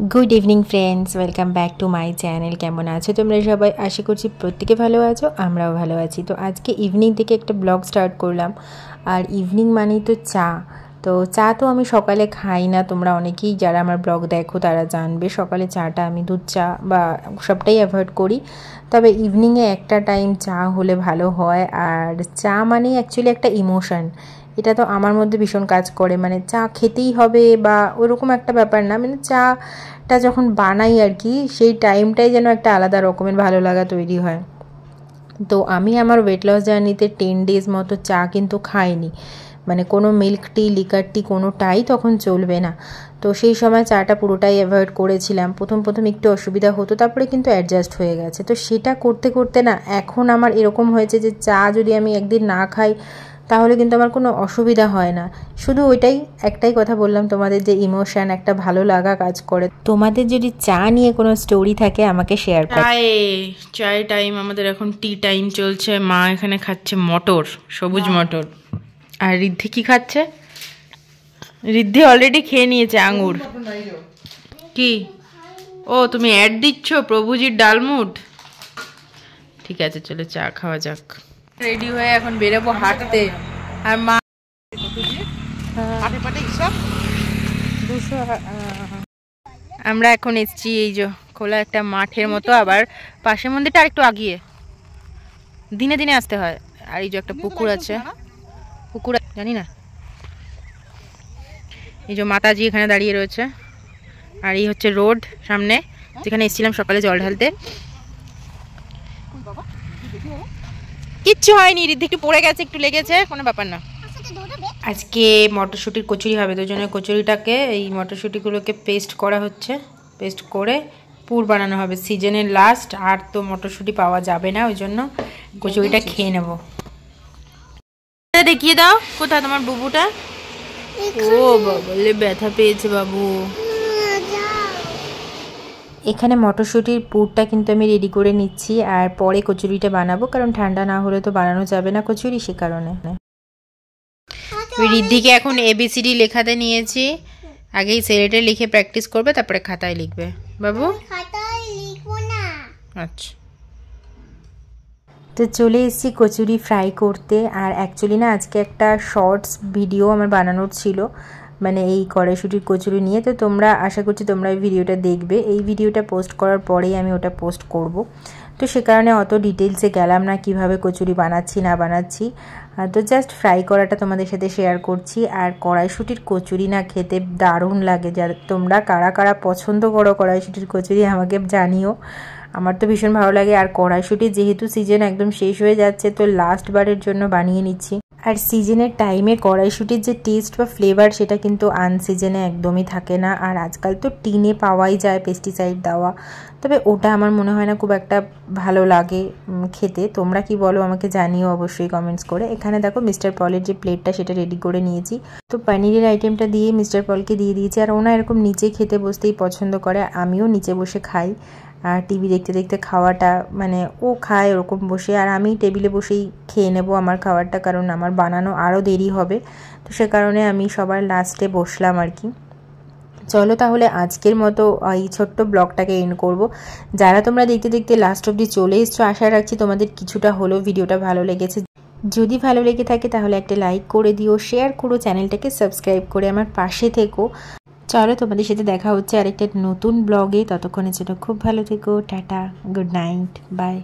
Good evening friends welcome back to my channel केमन आछो तोमरा सबाई आशा करछि प्रत्येके भालो आछो आमराओ भालो आछि। तो आज के इवनिंग थेके एक ब्लग स्टार्ट करलाम और इवनिंग मानेई तो चा तो आमी सकाले खाई ना। तोमरा अनेकेई जारा आमार ब्लग देखो तारा जानबे सकाले चाटा आमी दूध चा बा सबटाई अभয়েড करी, तबे इवनिंगे एकटा टाइम चा होले भालो हय। और चा मानेई एक्चुअली एकटा इमोशन, এটা তো আমার মধ্যে ভীষণ কাজ করে। মানে চা খেতেই হবে বা ওরকম একটা ব্যাপার না, মানে চাটা যখন বানাই আর কি সেই টাইমটাই যেন একটা আলাদা রকমের ভালো লাগা তৈরি হয়। তো আমি আমার ওয়েট লস জার্নিতে 10 ডেজ মতো চা কিন্তু খাইনি, মানে কোনো মিল্ক টি লিকার টি কোনোটাই তখন চলবে না। তো সেই সময় চাটা পুরোটাই অ্যাভয়েড করেছিলাম। প্রথম একটু অসুবিধা হতো, তারপরে কিন্তু অ্যাডজাস্ট হয়ে গেছে। তো সেটা করতে করতে না এখন আমার এরকম হয়েছে যে চা যদি আমি একদিন না খাই তাহলে কিন্তু আমার কোনো অসুবিধা হয় না। শুধু ওইটাই একটাই কথা বললাম তোমাদের যে ইমোশন একটা ভালো লাগা কাজ করে। তোমাদের যদি চা নিয়ে কোনো স্টোরি থাকে আমাকে শেয়ার করো। চাই টাইম আমাদের এখন টি টাইম চলছে। মা এখানে খাচ্ছে মটর, সবুজ মটর। আর ঋদ্ধি কি খাচ্ছে? ঋদ্ধি অলরেডি খেয়ে নিয়েছে আঙ্গুর। কি ও তুমি অ্যাড দিচ্ছ প্রভুজির ডালমুট? ঠিক আছে চলো চা খাওয়া যাক। রেডি হয়ে এখন বেরোবো হাঁটতে। আর মা আমরা এখন এসছি এই যে খোলা একটা মাঠের মতো, আবার পাশের মন্দিরটা আর একটু আগিয়ে দিনে দিনে আসতে হয়। আর এই যে একটা পুকুর আছে, পুকুর জানি না, এই যে মাতাজি এখানে দাঁড়িয়ে রয়েছে। আর এই হচ্ছে রোড সামনে যেখানে এসেছিলাম সকালে জল ঢালতে। কিচ্ছু হয়নি, ঋদ্ধি একটু পড়ে গেছে, একটু লেগেছে, কোনো ব্যাপার না। আজকে মটরশুঁটির কচুরি হবে, তো জন্য কচুরিটাকে এই মটরশুঁটিগুলোকে পেস্ট করা হচ্ছে। পেস্ট করে পুর বানানো হবে। সিজনের লাস্ট, আর তো মটরশুঁটি পাওয়া যাবে না, ওই জন্য কচুরিটা খেয়ে নেব। দেখিয়ে দাও কোথায় তোমার বুবুটা। ও বাবলে ব্যথা পেয়েছে বাবু। এখানে মটরশুঁটির পুরটা কিন্তু আমি রেডি করে নিচ্ছি, আর পরে কচুরিটা বানাবো, কারণ ঠান্ডা না হলে তো বানানো যাবে না কচুরি, সে কারণে। ঋদ্ধিকে এখন এবিসিডি লেখাতে নিয়েছি। আগেই সেলেটে লিখে প্র্যাকটিস করবে, তারপরে খাতায় লিখবে। বাবু খাতায় লিখবো না। আচ্ছা, তো চলে এসেছি কচুরি ফ্রাই করতে। আর অ্যাকচুয়ালি না আজকে একটা শর্টস ভিডিও আমার বানানোর ছিল, মানে এই কড়াইশুঁটির কচুরি নিয়ে। তো তোমরা আশা করছি তোমরা এই ভিডিওটা দেখবে। এই ভিডিওটা পোস্ট করার পরেই আমি ওটা পোস্ট করব। তো সে কারণে অত ডিটেলসে গেলাম না কিভাবে কচুরি বানাচ্ছি না বানাচ্ছি। তো জাস্ট ফ্রাই করাটা তোমাদের সাথে শেয়ার করছি। আর কড়াইশুঁটির কচুরি না খেতে দারুণ লাগে। যা তোমরা কারা কারা পছন্দ করো কড়াইশুঁটির কচুরি আমাকে জানিও। আমার তো ভীষণ ভালো লাগে। আর কড়াইশুঁটি যেহেতু সিজন একদম শেষ হয়ে যাচ্ছে, তো লাস্ট বারের জন্য বানিয়ে নিচ্ছি। আর সিজনের টাইমে কড়াইশুঁটির যে টেস্ট বা ফ্লেভার সেটা কিন্তু আনসিজনে একদমই থাকে না। আর আজকাল তো টিনে পাওয়াই যায় পেস্টিসাইড দেওয়া, তবে ওটা আমার মনে হয় না খুব একটা ভালো লাগে খেতে। তোমরা কি বলো আমাকে জানিও অবশ্যই কমেন্টস করে। এখানে দেখো মিস্টার পলের যে প্লেটটা সেটা রেডি করে নিয়েছি। তো পনিরের আইটেমটা দিয়ে মিস্টার পলকে দিয়ে দিয়েছি। আর ওনা এরকম নিচে খেতে বসতেই পছন্দ করে, আমিও নিচে বসে খাই। আর টিভি দেখতে দেখতে খাওয়াটা, মানে ও খায় ওরকম বসে, আর আমি টেবিলে বসেই খেয়ে নেব আমার খাবারটা, কারণ আমার বানানো আরও দেরি হবে। তো সে কারণে আমি সবার লাস্টে বসলাম আর কি। চলো তাহলে আজকের মতো এই ছোট্ট ব্লগটাকে এন্ড করব। যারা তোমরা দেখতে দেখতে লাস্ট অবধি চলে এসছো, আশা রাখছি তোমাদের কিছুটা হলেও ভিডিওটা ভালো লেগেছে। যদি ভালো লেগে থাকে তাহলে একটা লাইক করে দিও, শেয়ার করো, চ্যানেলটাকে সাবস্ক্রাইব করে আমার পাশে থেকো। চলো তোমাদের সাথে দেখা হচ্ছে আরেকটা নতুন ব্লগে। ততক্ষণের জন্য খুব ভালো থেকো। Tata, good night, by.